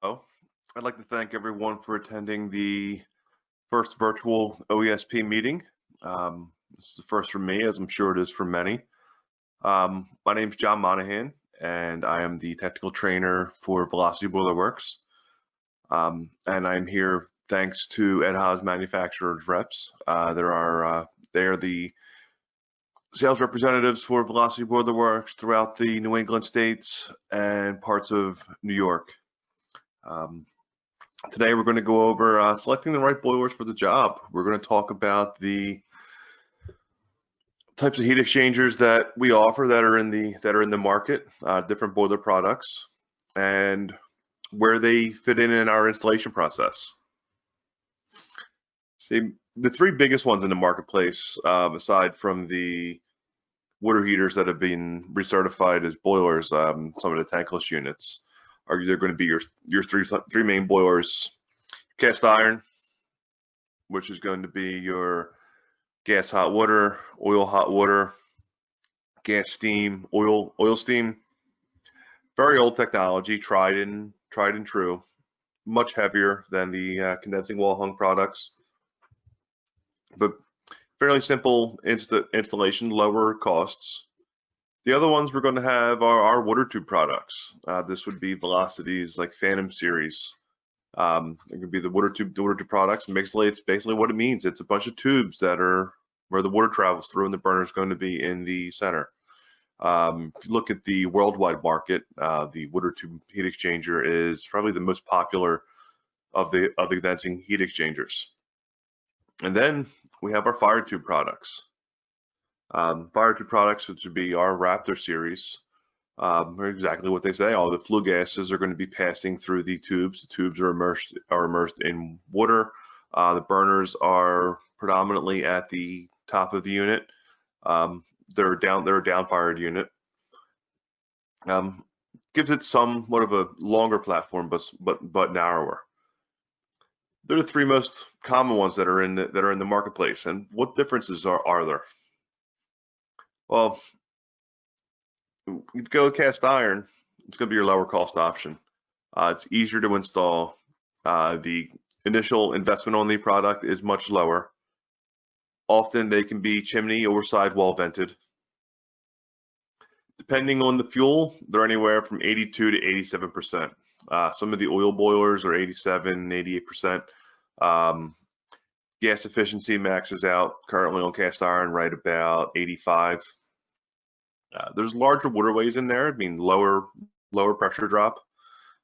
Oh, I'd like to thank everyone for attending the first virtual OESP meeting. This is the first for me, as I'm sure it is for many. My name is John Monahan, and I am the technical trainer for Velocity Boiler Works. And I'm here thanks to Ed Haas Manufacturers Reps. They are the sales representatives for Velocity Boiler Works throughout the New England states and parts of New York. Today we're going to go over selecting the right boilers for the job. We're going to talk about the types of heat exchangers that we offer that are in the market, different boiler products, and where they fit in our installation process. See, the three biggest ones in the marketplace, aside from the water heaters that have been recertified as boilers, some of the tankless units, are either going to be your three main boilers: cast iron, which is going to be your gas hot water, oil hot water, gas steam, oil steam. Very old technology, tried and true. Much heavier than the condensing wall hung products, but fairly simple installation, lower costs. The other ones we're going to have are our water tube products. This would be Velocity's like Phantom series. It could be the water tube products. And basically, it's basically what it means. It's a bunch of tubes that are where the water travels through, and the burner is going to be in the center. If you look at the worldwide market, the water tube heat exchanger is probably the most popular of the condensing heat exchangers. And then we have our fire tube products. Fire tube products, which would be our Raptor series, are exactly what they say. All the flue gases are going to be passing through the tubes. The tubes are immersed in water. The burners are predominantly at the top of the unit. They're a down-fired unit. Gives it somewhat of a longer platform, but narrower. They're the three most common ones that are in the marketplace. And what differences are there? Well, you go with cast iron, it's going to be your lower cost option. It's easier to install. The initial investment on the product is much lower. Often they can be chimney or sidewall vented. Depending on the fuel, they're anywhere from 82 to 87%. Some of the oil boilers are 87, 88%. Gas efficiency maxes out currently on cast iron right about 85. There's larger waterways in there, I mean lower pressure drop.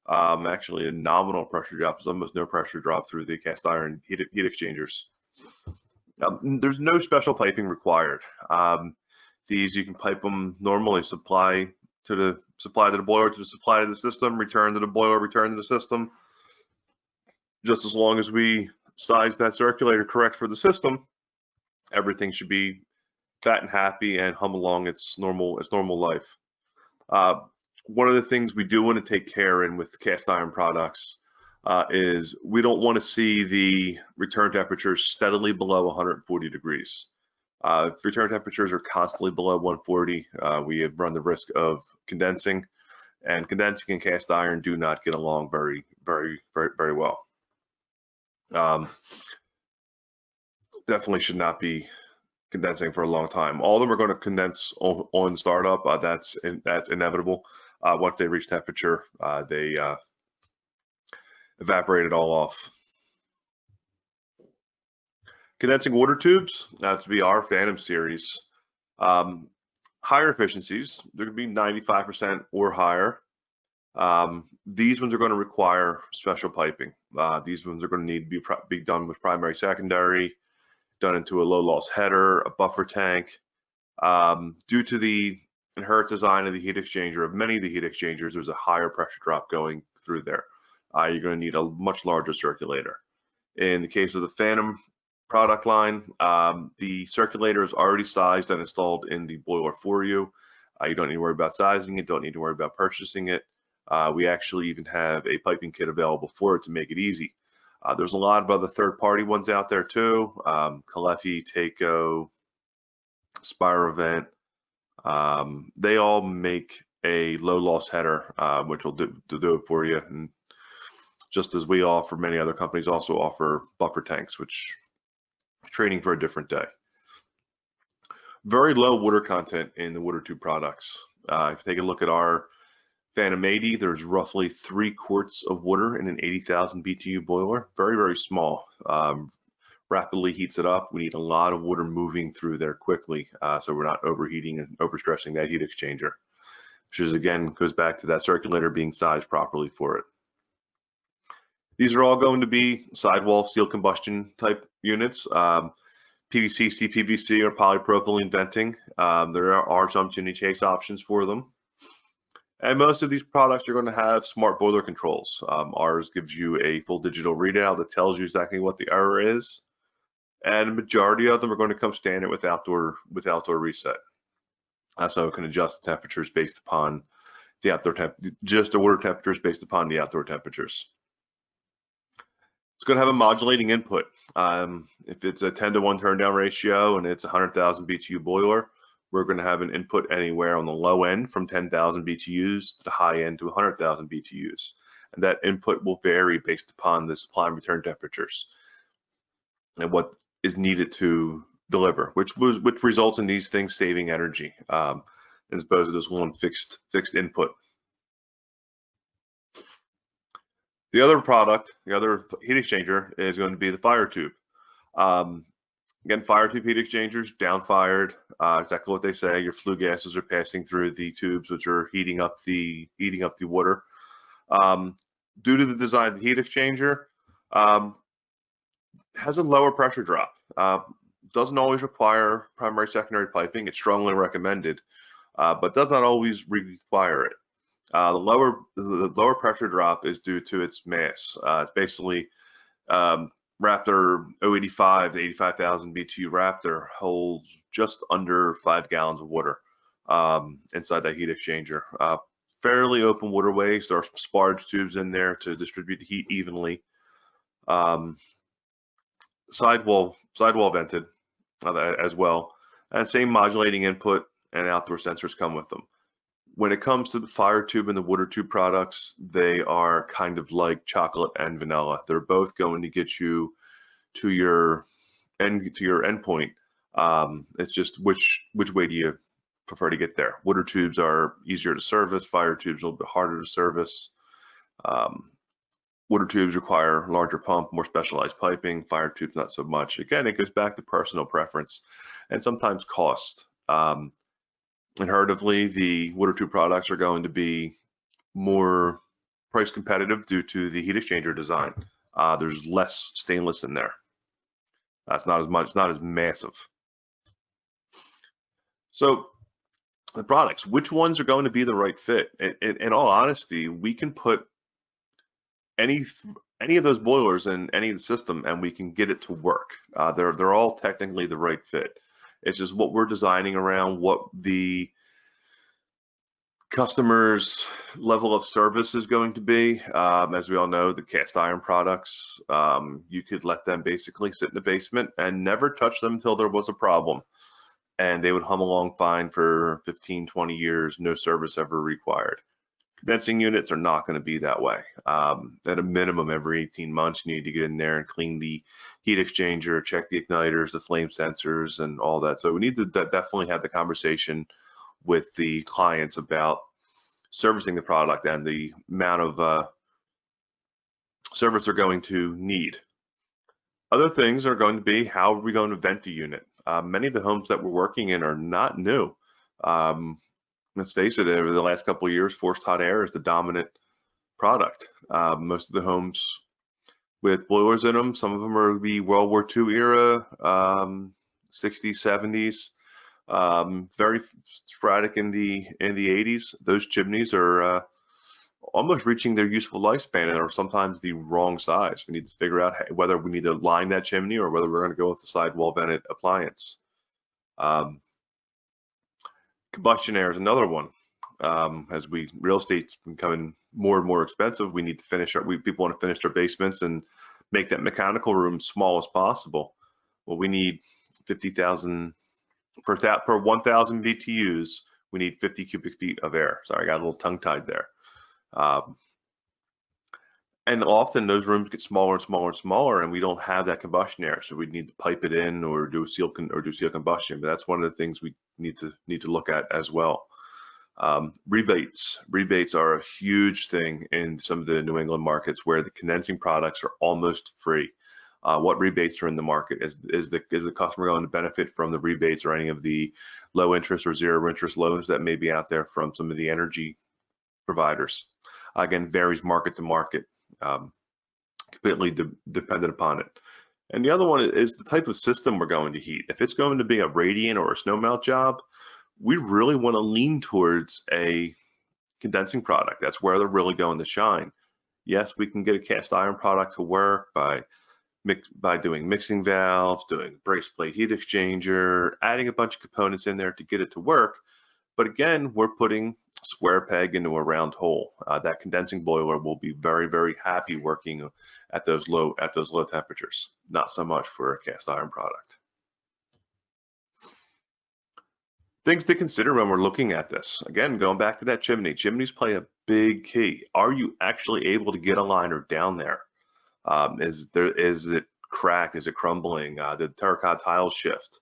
Actually, a nominal pressure drop is almost no pressure drop through the cast iron heat exchangers. There's no special piping required. These you can pipe them normally, supply to the boiler, to the supply to the system, return to the boiler, return to the system. Just as long as we size that circulator correct for the system, everything should be fat and happy and hum along its normal life. One of the things we do want to take care in with cast iron products is we don't want to see the return temperatures steadily below 140 degrees. If return temperatures are constantly below 140, we run the risk of condensing, and condensing and cast iron do not get along very well. Definitely should not be condensing for a long time. All of them are going to condense on startup. That's inevitable. Once they reach temperature, they evaporate it all off. Condensing water tubes, to be our Phantom series. Higher efficiencies, they're going to be 95% or higher. These ones are going to require special piping. These ones are going to need to be done with primary, secondary, done into a low loss header, a buffer tank. Due to the inherent design of the heat exchanger, of many of the heat exchangers, there's a higher pressure drop going through there. You're going to need a much larger circulator. In the case of the Phantom product line, the circulator is already sized and installed in the boiler for you. You don't need to worry about sizing it, don't need to worry about purchasing it. We actually even have a piping kit available for it to make it easy. There's a lot of other third-party ones out there too. Calefi, Taco, Spirovent. They all make a low loss header, which will do it for you. And just as we offer, many other companies also offer buffer tanks, which training for a different day. Very low water content in the water tube products. If you take a look at our Phantom 80, there's roughly 3 quarts of water in an 80,000 BTU boiler. Very, very small. Rapidly heats it up. We need a lot of water moving through there quickly, so we're not overheating and overstressing that heat exchanger, which is, again, goes back to that circulator being sized properly for it. These are all going to be sidewall steel combustion type units. PVC, CPVC, or polypropylene venting. There are some chimney chase options for them. And most of these products are going to have smart boiler controls. Ours gives you a full digital readout that tells you exactly what the error is. And the majority of them are going to come standard with outdoor reset. So it can adjust the temperatures based upon the outdoor just the water temperatures based upon the outdoor temperatures. It's going to have a modulating input. If it's a 10-to-1 turn down ratio and it's a 100,000 BTU boiler, we're going to have an input anywhere on the low end from 10,000 BTUs to the high end to 100,000 BTUs. And that input will vary based upon the supply and return temperatures and what is needed to deliver, which results in these things saving energy as opposed to this one fixed input. The other product, the other heat exchanger, is going to be the fire tube. Again, fire tube heat exchangers, downfired, exactly what they say. Your flue gases are passing through the tubes, which are heating up the water. Due to the design of the heat exchanger, has a lower pressure drop. Doesn't always require primary secondary piping. It's strongly recommended, but does not always require it. The lower pressure drop is due to its mass. It's basically Raptor 085 to 85,000 BTU Raptor holds just under 5 gallons of water inside that heat exchanger. Fairly open waterways. There are sparge tubes in there to distribute the heat evenly. Sidewall vented as well, and same modulating input and outdoor sensors come with them. When it comes to the fire tube and the water tube products, they are kind of like chocolate and vanilla. They're both going to get you to your endpoint. It's just which way do you prefer to get there? Water tubes are easier to service. Fire tubes are a little bit harder to service. Water tubes require larger pump, more specialized piping. Fire tubes not so much. Again, it goes back to personal preference and sometimes cost. Inherently, the water tube products are going to be more price competitive due to the heat exchanger design. There's less stainless in there. That's not as much, it's not as massive. So the products, which ones are going to be the right fit? In all honesty, we can put any of those boilers in any of the system and we can get it to work. They're all technically the right fit. It's just what we're designing around, what the customer's level of service is going to be. As we all know, the cast iron products, you could let them basically sit in the basement and never touch them until there was a problem. And they would hum along fine for 15, 20 years, no service ever required. Condensing units are not going to be that way. At a minimum, every 18 months, you need to get in there and clean the heat exchanger, check the igniters, the flame sensors, and all that. So we need to definitely have the conversation with the clients about servicing the product and the amount of service they're going to need. Other things are going to be, how are we going to vent the unit? Many of the homes that we're working in are not new. Let's face it, over the last couple of years, forced hot air is the dominant product. Most of the homes with boilers in them, some of them are the World War II era, 60s, 70s, very sporadic in the 80s. Those chimneys are almost reaching their useful lifespan and are sometimes the wrong size. We need to figure out whether we need to line that chimney or whether we're going to go with the sidewall vented appliance. Combustion air is another one. As real estate's becoming more and more expensive, we need to finish people want to finish their basements and make that mechanical room small as possible. Well, we need 50,000 per 1,000 BTUs. We need 50 cubic feet of air. Sorry, I got a little tongue tied there. And often those rooms get smaller and smaller and smaller, and we don't have that combustion air, so we need to pipe it in or do seal combustion. But that's one of the things we need to look at as well. Rebates are a huge thing in some of the New England markets where the condensing products are almost free. What rebates are in the market? Is the customer going to benefit from the rebates or any of the low interest or zero interest loans that may be out there from some of the energy providers? Again, varies market to market, completely dependent upon it. And the other one is the type of system we're going to heat. If it's going to be a radiant or a snow melt job, we really want to lean towards a condensing product. That's where they're really going to shine. Yes, we can get a cast iron product to work by doing mixing valves, doing brace plate heat exchanger, adding a bunch of components in there to get it to work. But again, we're putting a square peg into a round hole. That condensing boiler will be very, very happy working at those low temperatures. Not so much for a cast iron product. Things to consider when we're looking at this. Again, going back to that chimney. Chimneys play a big key. Are you actually able to get a liner down there? Is it cracked? Is it crumbling? Did terracotta tiles shift?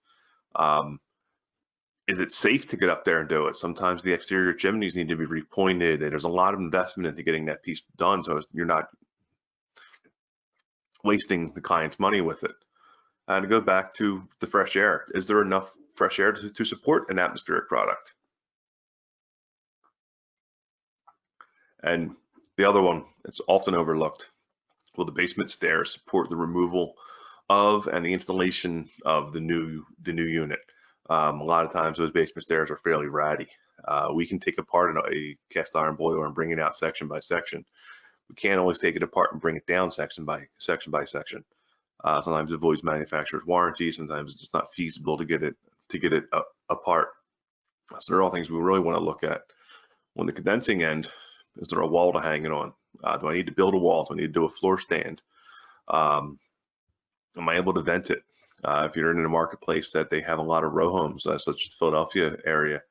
Is it safe to get up there and do it? Sometimes the exterior chimneys need to be repointed, and there's a lot of investment into getting that piece done, so you're not wasting the client's money with it. And to go back to the fresh air, is there enough fresh air to support an atmospheric product? And the other one, it's often overlooked. Will the basement stairs support the removal of and the installation of the new unit? A lot of times those basement stairs are fairly ratty. We can take apart a cast iron boiler and bring it out section by section. We can't always take it apart and bring it down section by section. Sometimes it avoids manufacturer's warranty. Sometimes it's just not feasible to get it apart. So they're all things we really want to look at. On the condensing end, is there a wall to hang it on? Do I need to build a wall? Do I need to do a floor stand? Am I able to vent it? If you're in a marketplace that they have a lot of row homes, such as Philadelphia area,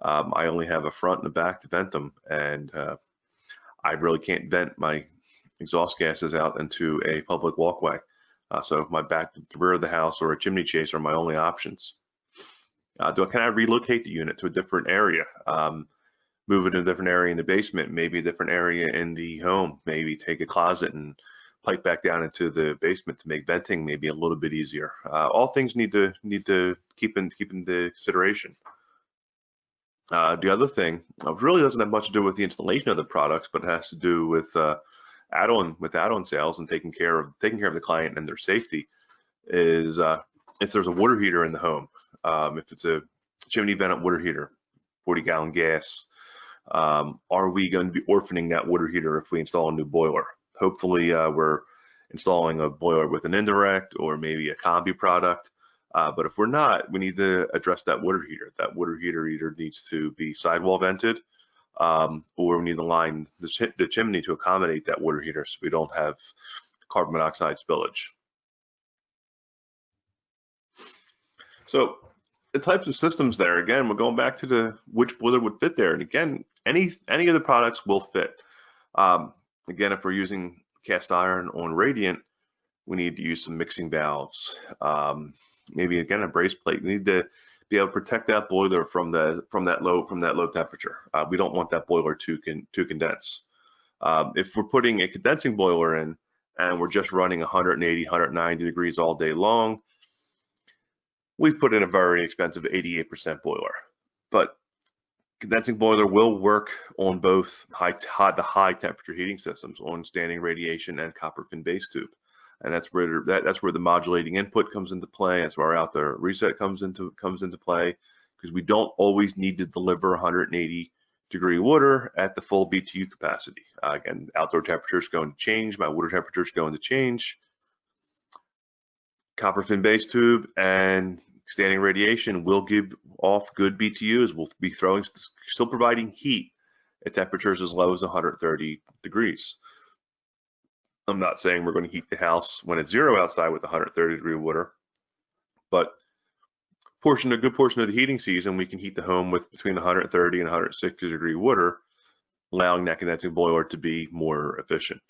I only have a front and a back to vent them, and I really can't vent my exhaust gases out into a public walkway. So my back to the rear of the house or a chimney chase are my only options. Can I relocate the unit to a different area? Move it to a different area in the basement, maybe a different area in the home, maybe take a closet and pipe back down into the basement to make venting maybe a little bit easier. All things need to keep in consideration. The other thing really doesn't have much to do with the installation of the products, but it has to do with add-on sales and taking care of the client and their safety. Is if there's a water heater in the home, if it's a chimney vented water heater, 40-gallon gas, are we going to be orphaning that water heater if we install a new boiler? Hopefully, we're installing a boiler with an indirect or maybe a combi product. But if we're not, we need to address that water heater. That water heater either needs to be sidewall vented, or we need to line the chimney to accommodate that water heater so we don't have carbon monoxide spillage. So the types of systems there, again, we're going back to which boiler would fit there. And again, any of the products will fit. Again, if we're using cast iron on radiant, we need to use some mixing valves. Maybe again a brace plate. We need to be able to protect that boiler from that low temperature. We don't want that boiler to condense. If we're putting a condensing boiler in and we're just running 180, 190 degrees all day long, we've put in a very expensive 88% boiler. But condensing boiler will work on both high temperature heating systems, on standing radiation and copper fin base tube. And that's where the modulating input comes into play. That's where our outdoor reset comes into play, because we don't always need to deliver 180-degree water at the full BTU capacity. Again, outdoor temperature is going to change. My water temperature is going to change. Copper fin base tube and standing radiation will give off good BTUs. We'll be still providing heat at temperatures as low as 130 degrees. I'm not saying we're going to heat the house when it's 0 outside with 130-degree water, but a good portion of the heating season, we can heat the home with between 130 and 160-degree water, allowing that condensing boiler to be more efficient.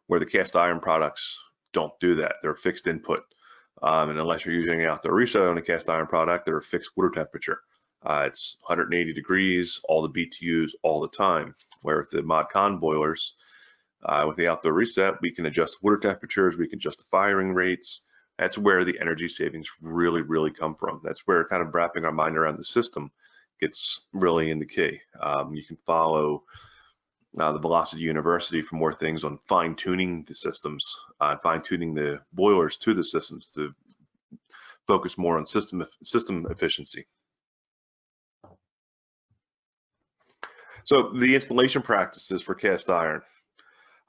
where the cast iron products don't do that. They're fixed input. And unless you're using an outdoor reset on a cast iron product, they're a fixed water temperature. It's 180 degrees, all the BTUs all the time. Where with the mod con boilers, with the outdoor reset, we can adjust water temperatures, we can adjust the firing rates. That's where the energy savings really, really come from. That's where kind of wrapping our mind around the system gets really in the key. You can follow the Velocity University for more things on fine-tuning the systems, fine-tuning the boilers to the systems to focus more on system efficiency. So the installation practices for cast iron,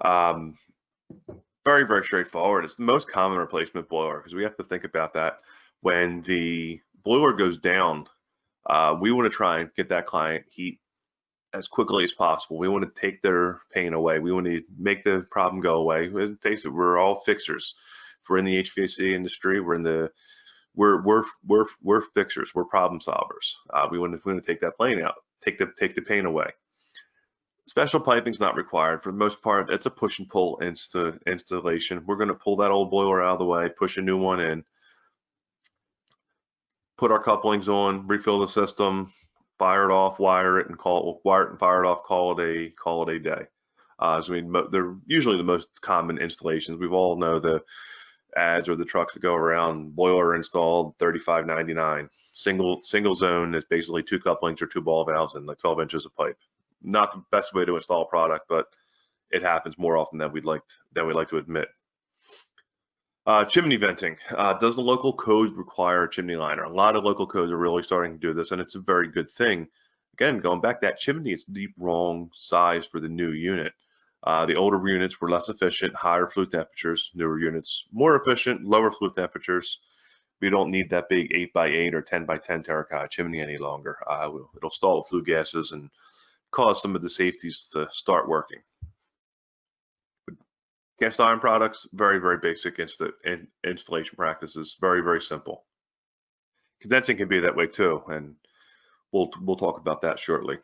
very, very straightforward. It's the most common replacement boiler because we have to think about that. When the boiler goes down, we want to try and get that client heat as quickly as possible. We want to take their pain away. We want to make the problem go away. And face it, we're all fixers. If we're in the HVAC industry, we're fixers. We're problem solvers. We want to take that pain out, take the pain away. Special piping is not required. For the most part, it's a push and pull installation. We're going to pull that old boiler out of the way, push a new one in, put our couplings on, refill the system, fire it off, wire it, and fire it off, call it a day. So they're usually the most common installations. We all know the ads or the trucks that go around. Boiler installed, $35.99. Single zone is basically 2 couplings or 2 ball valves and like 12 inches of pipe. Not the best way to install a product, but it happens more often than we'd like to admit. Chimney venting. Does the local code require a chimney liner? A lot of local codes are really starting to do this, and it's a very good thing. Again, going back, that chimney is the wrong size for the new unit. The older units were less efficient, higher flue temperatures. Newer units, more efficient, lower flue temperatures. We don't need that big 8x8 or 10x10 terracotta chimney any longer. It'll stall the flue gases and cause some of the safeties to start working. Cast iron products, very, very basic installation practices, very, very simple. Condensing can be that way too, and we'll talk about that shortly.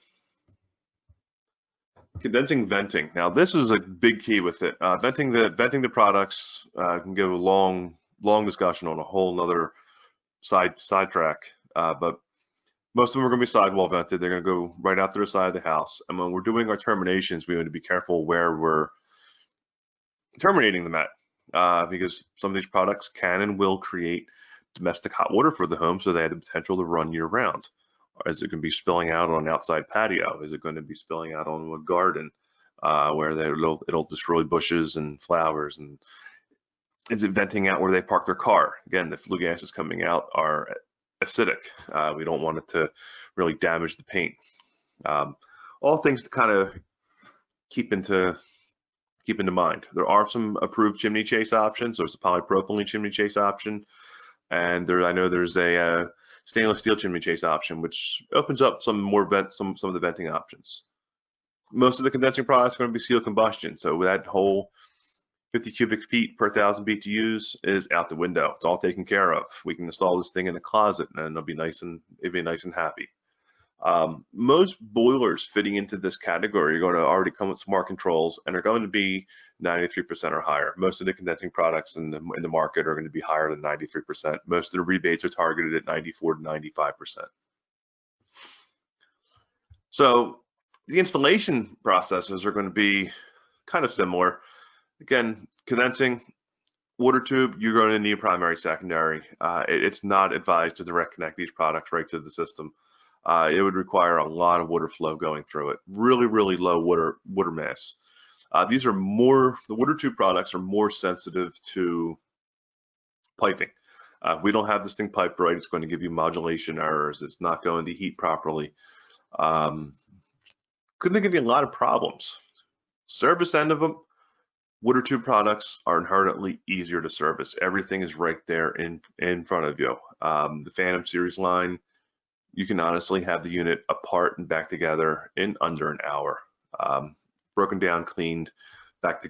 Condensing venting. Now this is a big key with it. Venting the products can give a long discussion on a whole nother sidetrack, but most of them are going to be sidewall vented. They're going to go right out to the side of the house. And when we're doing our terminations, we want to be careful where we're terminating them at, because some of these products can and will create domestic hot water for the home, so they have the potential to run year round. Or is it going to be spilling out on an outside patio? Is it going to be spilling out on a garden where it'll destroy bushes and flowers? And is it venting out where they park their car? Again, the flue gases coming out are acidic. We don't want it to really damage the paint. All things to kind of keep into mind. There are some approved chimney chase options. There's a polypropylene chimney chase option, and I know there's a stainless steel chimney chase option, which opens up some of the venting options. Most of the condensing products are going to be sealed combustion, so that whole 50 cubic feet per 1,000 BTUs is out the window. It's all taken care of. We can install this thing in a closet, and it'll be nice and happy. Most boilers fitting into this category are going to already come with smart controls and are going to be 93% or higher. Most of the condensing products in the market are going to be higher than 93%. Most of the rebates are targeted at 94 to 95%. So the installation processes are going to be kind of similar. Again, condensing, water tube, you're going to need primary, secondary. It's not advised to direct connect these products right to the system. It would require a lot of water flow going through it. Really, really low water mass. The water tube products are more sensitive to piping. If we don't have this thing piped right, it's going to give you modulation errors. It's not going to heat properly. Could give you a lot of problems. Service end of them, water tube products are inherently easier to service. Everything is right there in front of you. The Phantom series line, you can honestly have the unit apart and back together in under an hour. Broken down, cleaned, back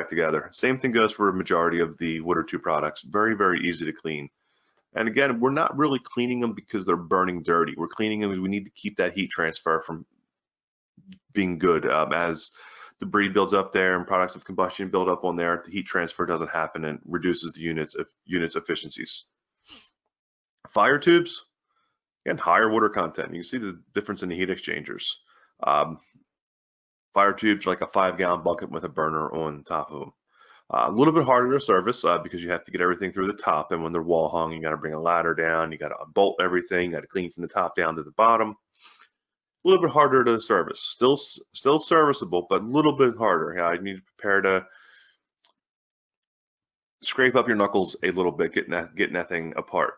together. Same thing goes for a majority of the water tube products. Very, very easy to clean. And again, we're not really cleaning them because they're burning dirty. We're cleaning them because we need to keep that heat transfer from being good. As debris builds up there and products of combustion build up on there, the heat transfer doesn't happen and reduces the units efficiencies. Fire tubes, again, higher water content. You can see the difference in the heat exchangers. Fire tubes like a 5-gallon bucket with a burner on top of them. A little bit harder to service because you have to get everything through the top, and when they're wall hung, you got to bring a ladder down, you got to unbolt everything, you got to clean from the top down to the bottom. A little bit harder to service. Still serviceable, but a little bit harder. Yeah, I need to prepare to scrape up your knuckles a little bit, getting that thing apart.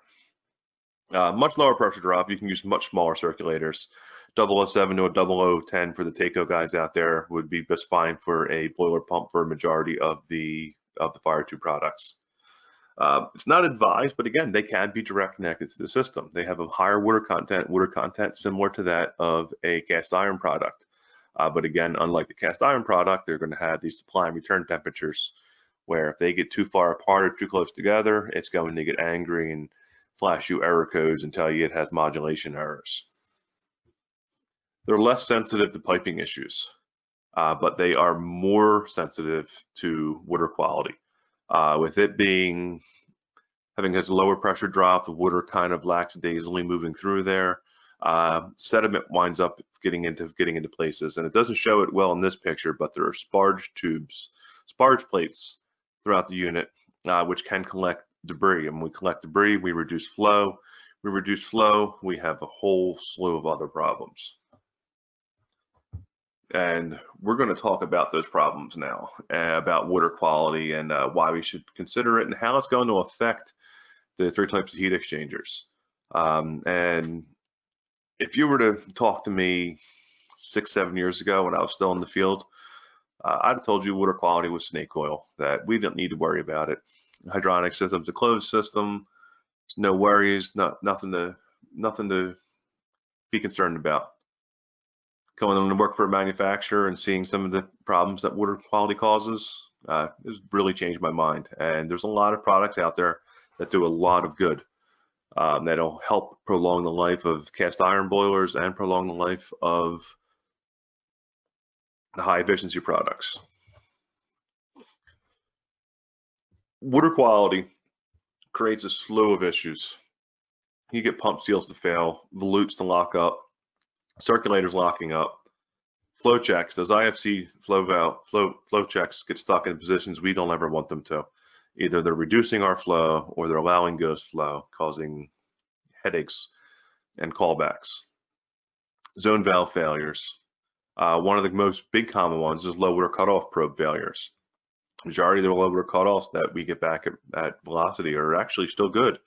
Much lower pressure drop. You can use much smaller circulators. 007 to a 0010 for the TACO guys out there would be just fine for a boiler pump for a majority of the fire tube products. It's not advised, but again, they can be direct connected to the system. They have a higher water content similar to that of a cast iron product. But again, unlike the cast iron product, they're going to have these supply and return temperatures where if they get too far apart or too close together, it's going to get angry and flash you error codes and tell you it has modulation errors. They're less sensitive to piping issues, but they are more sensitive to water quality. With it having a lower pressure drop, the water kind of lackadaisically moving through there. Sediment winds up getting into places, and it doesn't show it well in this picture, but there are sparge plates throughout the unit, which can collect debris. And when we collect debris, we reduce flow. We have a whole slew of other problems. And we're going to talk about those problems now, about water quality and why we should consider it and how it's going to affect the 3 types of heat exchangers. And if you were to talk to me 6-7 years ago when I was still in the field, I'd have told you water quality was snake oil, that we didn't need to worry about it. Hydronic system's a closed system, no worries, nothing to be concerned about. Coming on to work for a manufacturer and seeing some of the problems that water quality causes has really changed my mind. And there's a lot of products out there that do a lot of good. That'll help prolong the life of cast iron boilers and prolong the life of the high efficiency products. Water quality creates a slew of issues. You get pump seals to fail, volutes to lock up, circulators locking up, flow checks. Those IFC flow checks get stuck in positions we don't ever want them to. Either they're reducing our flow or they're allowing ghost flow, causing headaches and callbacks. Zone valve failures. One of the most big common ones is low water cutoff probe failures. Majority of the low water cutoffs that we get back at velocity are actually still good.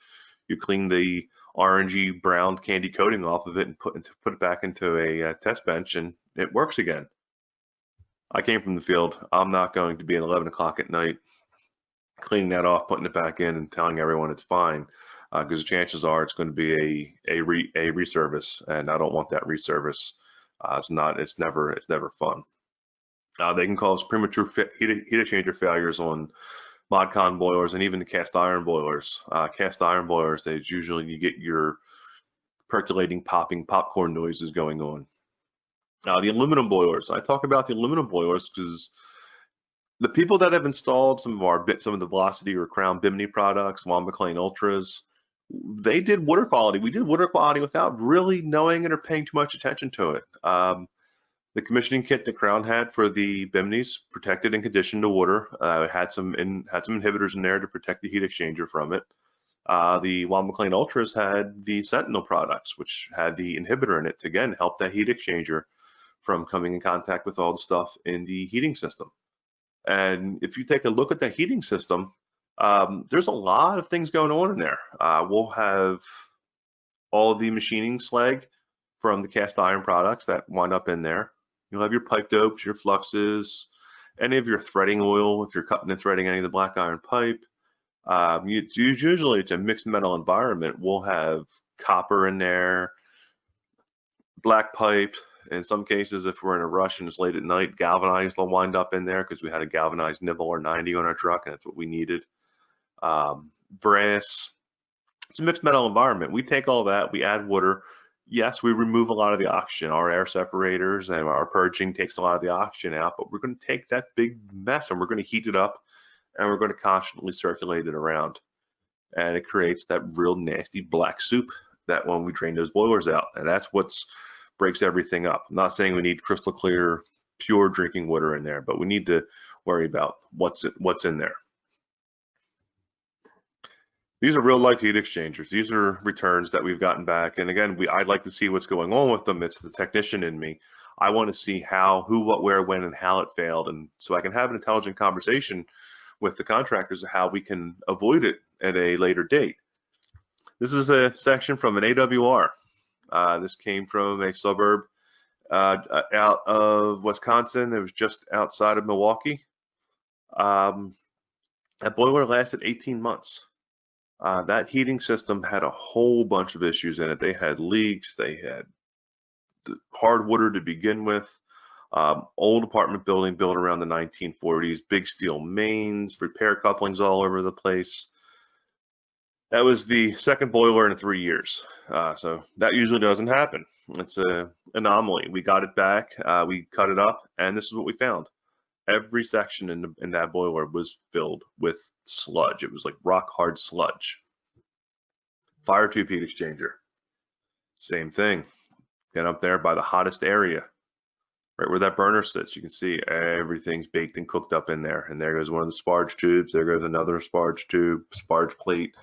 You clean the orangey brown candy coating off of it and put it back into a test bench and it works again. I came from the field. I'm not going to be at 11 o'clock at night cleaning that off, putting it back in and telling everyone it's fine, because the chances are it's going to be a reservice, and I don't want that reservice. It's never fun. They can cause premature heat exchanger failures on mod-con boilers and even the cast iron boilers. Cast iron boilers, you get your percolating, popping popcorn noises going on. The aluminum boilers. I talk about the aluminum boilers because the people that have installed some of the Velocity or Crown Bimini products, Juan McLean Ultras, they did water quality. We did water quality without really knowing it or paying too much attention to it. The commissioning kit that Crown had for the Biminis protected and conditioned the water. Had some inhibitors in there to protect the heat exchanger from it. The Juan McLean Ultras had the Sentinel products, which had the inhibitor in it to again help that heat exchanger from coming in contact with all the stuff in the heating system. And if you take a look at the heating system, there's a lot of things going on in there. We'll have all of the machining slag from the cast iron products that wind up in there. You'll have your pipe dopes, your fluxes, any of your threading oil if you're cutting and threading any of the black iron pipe. Usually it's a mixed metal environment. We'll have copper in there, black pipe. In some cases, if we're in a rush and it's late at night, galvanized will wind up in there because we had a galvanized nibble or 90 on our truck and that's what we needed. Brass. It's a mixed metal environment. We take all that, we add water, yes, we remove a lot of the oxygen. Our air separators and our purging takes a lot of the oxygen out, but we're going to take that big mess and we're going to heat it up and we're going to constantly circulate it around. And it creates that real nasty black soup that when we drain those boilers out. And that's what's breaks everything up. I'm not saying we need crystal clear, pure drinking water in there, but we need to worry about what's in there. These are real life heat exchangers. These are returns that we've gotten back. And again, I'd like to see what's going on with them. It's the technician in me. I want to see how, who, what, where, when, and how it failed. And so I can have an intelligent conversation with the contractors of how we can avoid it at a later date. This is a section from an AWR. This came from a suburb out of Wisconsin. It was just outside of Milwaukee. That boiler lasted 18 months. That heating system had a whole bunch of issues in it. They had leaks, they had hard water to begin with, old apartment building built around the 1940s, big steel mains, repair couplings all over the place. That was the second boiler in 3 years. So that usually doesn't happen. It's an anomaly. We got it back, we cut it up, and this is what we found. Every section in that boiler was filled with sludge. It was like rock hard sludge. Fire tube heat exchanger, same thing. Get up there by the hottest area, right where that burner sits. You can see everything's baked and cooked up in there. And there goes one of the sparge tubes. There goes another sparge tube, sparge plate,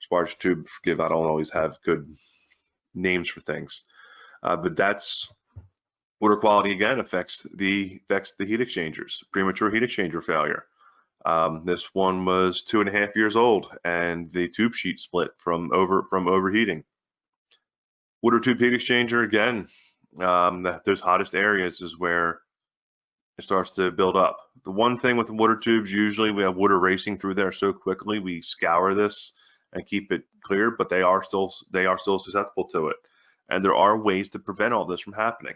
sparge tube. Forgive, I don't always have good names for things, but that's water quality again affects the heat exchangers. Premature heat exchanger failure. This one was 2.5 years old, and the tube sheet split from overheating. Water tube heat exchanger again. Those hottest areas is where it starts to build up. The one thing with the water tubes, usually we have water racing through there so quickly, we scour this and keep it clear, but they are still susceptible to it. And there are ways to prevent all this from happening.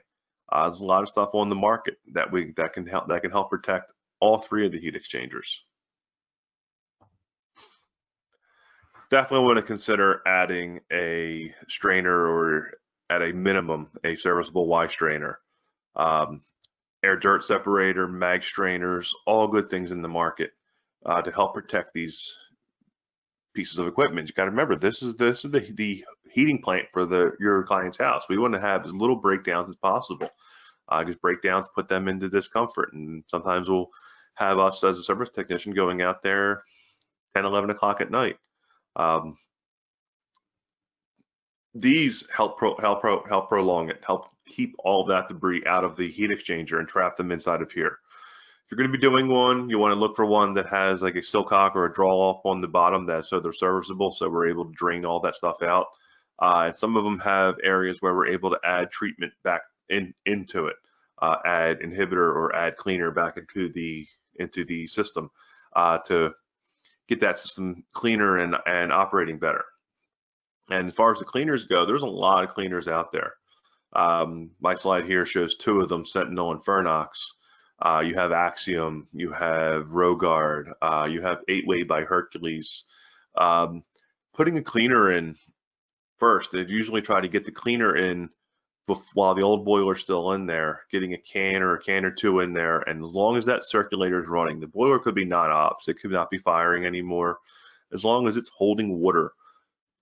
There's a lot of stuff on the market that can help protect all three of the heat exchangers. Definitely want to consider adding a strainer, or at a minimum a serviceable Y strainer. Air dirt separator, mag strainers, all good things in the market to help protect these pieces of equipment. You got to remember, this is the heating plant for your client's house. We want to have as little breakdowns as possible. Because breakdowns put them into discomfort, and sometimes we'll have us as a service technician going out there 10, 11 o'clock at night. These help prolong it, help keep all of that debris out of the heat exchanger and trap them inside of here. If you're going to be doing one, you want to look for one that has like a silcock or a draw off on the bottom, so they're serviceable, so we're able to drain all that stuff out. And some of them have areas where we're able to add treatment back into it, add inhibitor or add cleaner back into the system to get that system cleaner and operating better. And as far as the cleaners go, there's a lot of cleaners out there. My slide here shows 2 of them, Sentinel and Fernox. You have Axiom, you have Rogard, you have 8-Way by Hercules. Putting a cleaner in first, they'd usually try to get the cleaner in while the old boiler's still in there, getting a can or two in there, and as long as that circulator is running, the boiler could be non-ops, it could not be firing anymore. As long as it's holding water,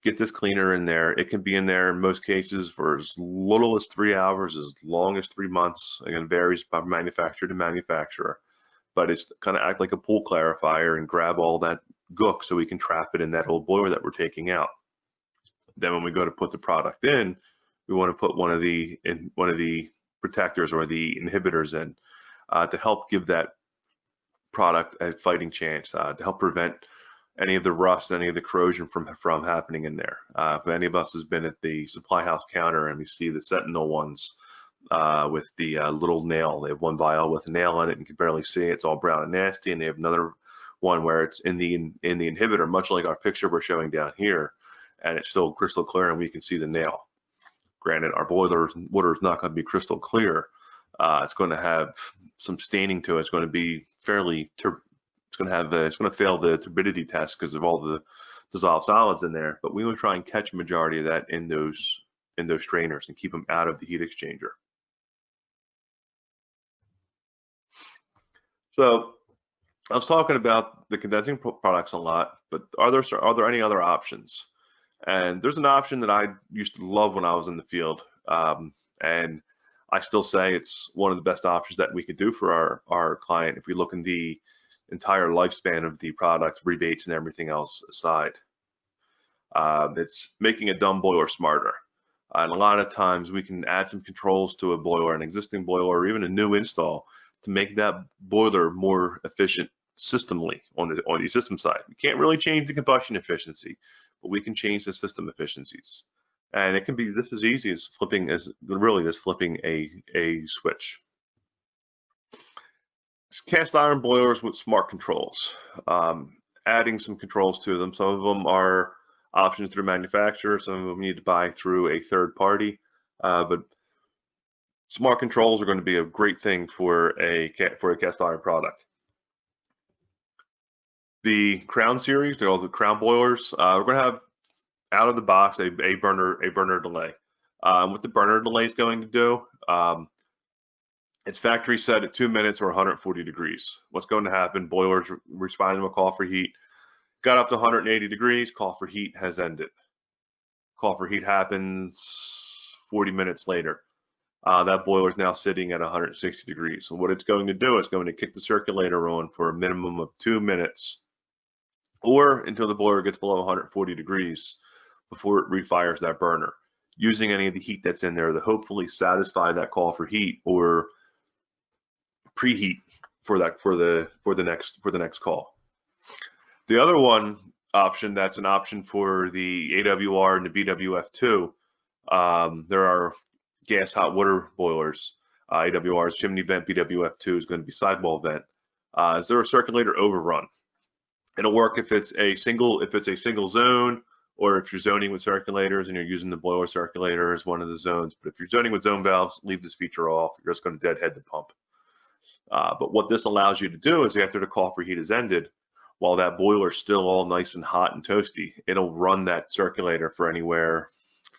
get this cleaner in there. It can be in there in most cases for as little as 3 hours, as long as 3 months. Again, varies by manufacturer to manufacturer, but it's kind of act like a pool clarifier and grab all that gook so we can trap it in that old boiler that we're taking out. Then when we go to put the product in, we want to put one of the protectors or the inhibitors in to help give that product a fighting chance, to help prevent any of the rust, any of the corrosion from happening in there. If any of us has been at the supply house counter and we see the Sentinel ones with the little nail, they have one vial with a nail in it and you can barely see it. It's all brown and nasty, and they have another one where it's in the inhibitor, much like our picture we're showing down here, and it's still crystal clear and we can see the nail. Granted, our boiler water is not going to be crystal clear. It's going to have some staining to it. It's going to be fairly, it's going to fail the turbidity test because of all the dissolved solids in there. But we will try and catch a majority of that in those in those strainers and keep them out of the heat exchanger. So I was talking about the condensing products a lot, but are there any other options? And there's an option that I used to love when I was in the field, and I still say it's one of the best options that we could do for our client if we look in the entire lifespan of the product, rebates and everything else aside. It's making a dumb boiler smarter. And a lot of times we can add some controls to a boiler, an existing boiler, or even a new install to make that boiler more efficient systemly on the system side. We can't really change the combustion efficiency, but we can change the system efficiencies. And it can be just as easy as flipping a switch. It's cast iron boilers with smart controls. Adding some controls to them. Some of them are options through manufacturers. Some of them need to buy through a third party. But smart controls are going to be a great thing for a cast iron product. The Crown series, they're all the Crown boilers. We're going to have out of the box a burner delay. What the burner delay is going to do, it's factory set at 2 minutes or 140 degrees. What's going to happen? Boilers responding to a call for heat. Got up to 180 degrees, call for heat has ended. Call for heat happens 40 minutes later. That boiler is now sitting at 160 degrees. So what it's going to do is going to kick the circulator on for a minimum of 2 minutes or until the boiler gets below 140 degrees before it refires that burner, using any of the heat that's in there to hopefully satisfy that call for heat or preheat for the next call. The other option that's an option for the AWR and the BWF2, there are gas hot water boilers. AWR is chimney vent, BWF2 is going to be sidewall vent. Is there a circulator overrun? It'll work if it's a single zone, or if you're zoning with circulators and you're using the boiler circulator as one of the zones. But if you're zoning with zone valves, leave this feature off. You're just going to deadhead the pump. But what this allows you to do is after the call for heat is ended, while that boiler is still all nice and hot and toasty, it'll run that circulator for anywhere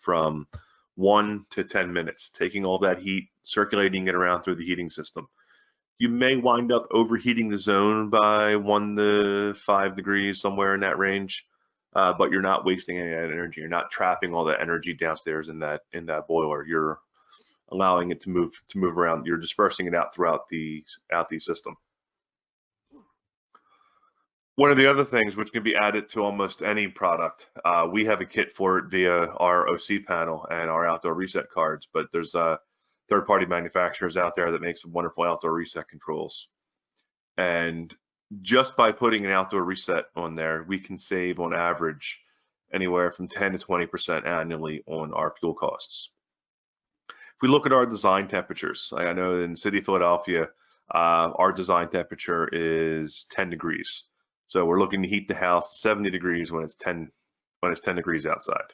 from 1 to 10 minutes, taking all that heat, circulating it around through the heating system. You may wind up overheating the zone by 1 to 5 degrees, somewhere in that range, but you're not wasting any energy. You're not trapping all that energy downstairs in that boiler. You're allowing it to move around. You're dispersing it out throughout the system. One of the other things which can be added to almost any product, we have a kit for it via our OC panel and our outdoor reset cards, but there's third-party manufacturers out there that make some wonderful outdoor reset controls. And just by putting an outdoor reset on there, we can save on average anywhere from 10 to 20% annually on our fuel costs. If we look at our design temperatures, I know in the city of Philadelphia, our design temperature is 10 degrees. So we're looking to heat the house 70 degrees when it's 10 degrees outside.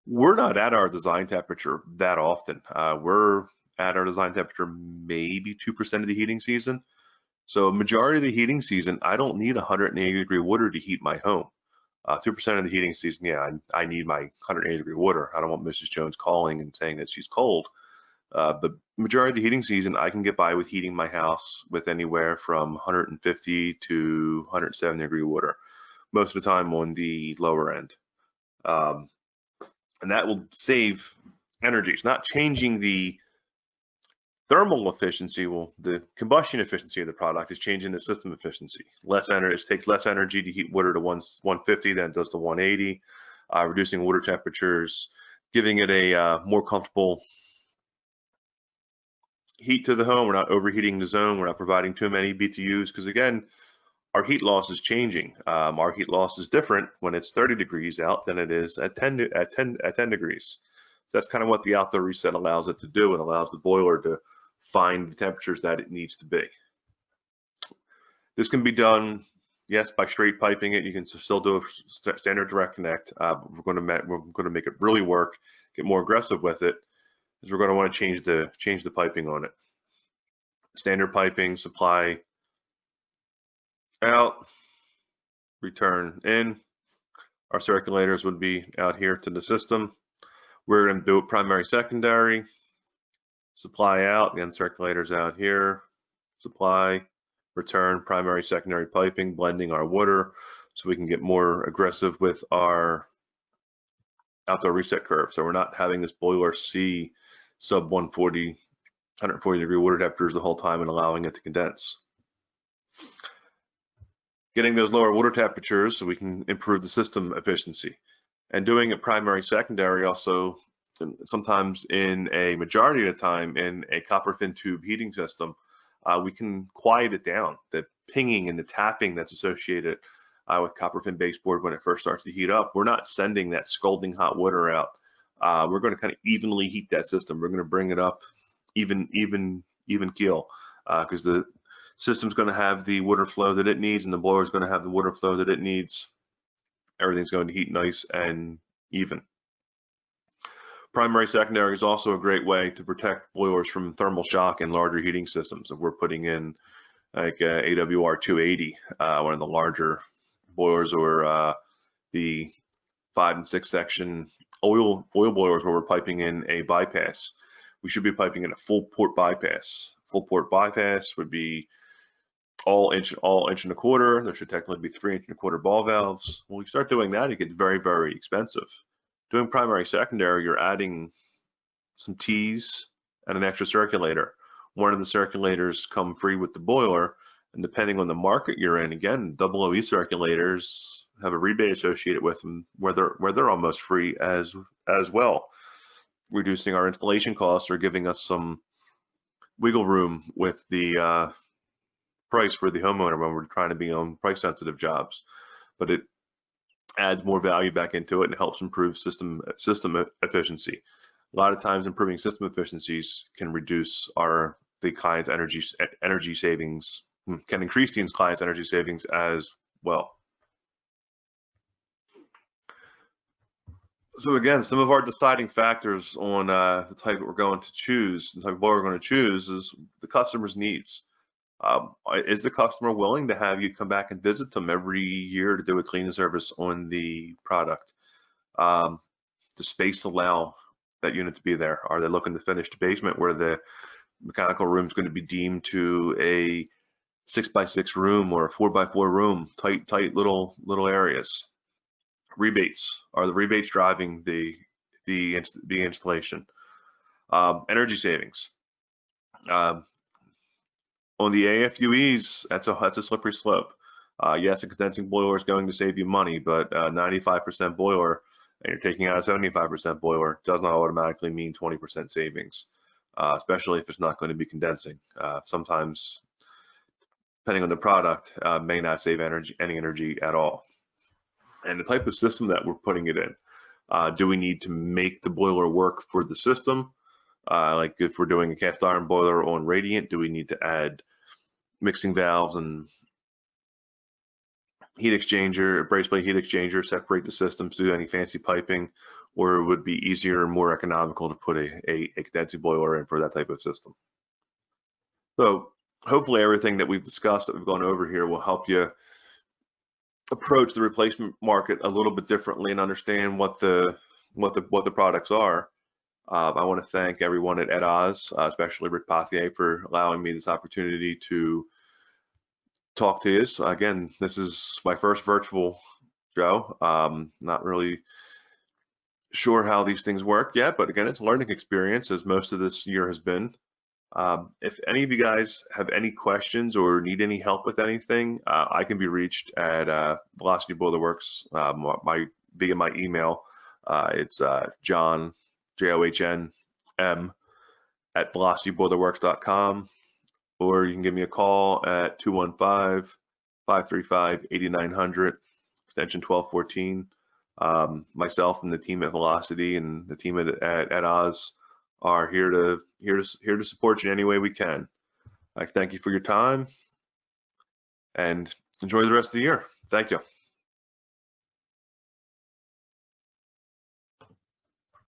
We're not at our design temperature that often. We're at our design temperature maybe 2% of the heating season. So a majority of the heating season, I don't need 180 degree water to heat my home. 2% of the heating season, yeah, I need my 180 degree water. I don't want Mrs. Jones calling and saying that she's cold. The majority of the heating season, I can get by with heating my house with anywhere from 150 to 170 degree water, most of the time on the lower end. And that will save energy. It's not changing the thermal efficiency, well, the combustion efficiency of the product is changing the system efficiency. Less energy, it takes less energy to heat water to 150 than it does to 180, reducing water temperatures, giving it a more comfortable heat to the home. We're not overheating the zone. We're not providing too many BTUs because, again, our heat loss is changing. Our heat loss is different when it's 30 degrees out than it is at 10 degrees. So that's kind of what the outdoor reset allows it to do. It allows the boiler to find the temperatures that it needs to be. This can be done, yes, by straight piping it. You can still do a standard direct connect. We're going to make it really work, get more aggressive with it, is we're going to want to change the piping on it. Standard piping, supply out, return in. Our circulators would be out here to the system. We're going to do it primary, secondary, supply out, again, circulators out here, supply, return, primary, secondary piping, blending our water so we can get more aggressive with our outdoor reset curve. So we're not having this boiler see sub 140 degree water temperatures the whole time and allowing it to condense. Getting those lower water temperatures so we can improve the system efficiency. And doing it primary, secondary also, sometimes in a majority of the time in a copper fin tube heating system, we can quiet it down. The pinging and the tapping that's associated with copper fin baseboard when it first starts to heat up, we're not sending that scalding hot water out. We're going to kind of evenly heat that system. We're going to bring it up even keel, because the system's going to have the water flow that it needs and the boiler is going to have the water flow that it needs. Everything's going to heat nice and even. Primary, secondary is also a great way to protect boilers from thermal shock in larger heating systems. If we're putting in like AWR 280, one of the larger boilers, or the 5 and 6 section oil boilers where we're piping in a bypass, we should be piping in a full port bypass. Full port bypass would be all inch and a quarter. There should technically be 3 inch and a quarter ball valves. When we start doing that, it gets very, very expensive. Doing primary, secondary, you're adding some T's and an extra circulator. One of the circulators come free with the boiler, and depending on the market you're in, again, double OE circulators have a rebate associated with them where they're almost free as well, reducing our installation costs or giving us some wiggle room with the price for the homeowner when we're trying to be on price sensitive jobs. But it adds more value back into it and helps improve system efficiency. A lot of times improving system efficiencies can reduce the client's energy savings, can increase the client's energy savings as well. So again, some of our deciding factors on the type that we're going to choose, the type of boiler we're going to choose, is the customer's needs. Is the customer willing to have you come back and visit them every year to do a cleaning service on the product? The space allow that unit to be there? Are they looking to finish the basement where the mechanical room is going to be deemed to a 6x6 room or a 4x4 room, tight little areas? Rebates, are the rebates driving the installation? Energy savings. On the AFUEs, that's a slippery slope. Yes, a condensing boiler is going to save you money, but 95% boiler and you're taking out a 75% boiler does not automatically mean 20% savings, especially if it's not going to be condensing. Sometimes, depending on the product, may not save any energy at all. And the type of system that we're putting it in. Do we need to make the boiler work for the system? Like if we're doing a cast iron boiler on radiant, do we need to add mixing valves and heat exchanger, brace plate heat exchanger, separate the systems, do any fancy piping, or it would be easier and more economical to put a condensing boiler in for that type of system? So hopefully everything that we've discussed, that we've gone over here, will help you approach the replacement market a little bit differently and understand what the products are. I want to thank everyone at Oz, especially Rick Pothier, for allowing me this opportunity to talk to you. Again, this is my first virtual show. Not really sure how these things work yet, but again, it's a learning experience, as most of this year has been. If any of you guys have any questions or need any help with anything, I can be reached at Velocity Boiler Works via my email. It's John, JOHNM, at velocityboilerworks.com, or you can give me a call at 215-535-8900, extension 1214. Myself and the team at Velocity and the team at Oz are here to support you any way we can. I thank you for your time and enjoy the rest of the year. Thank you.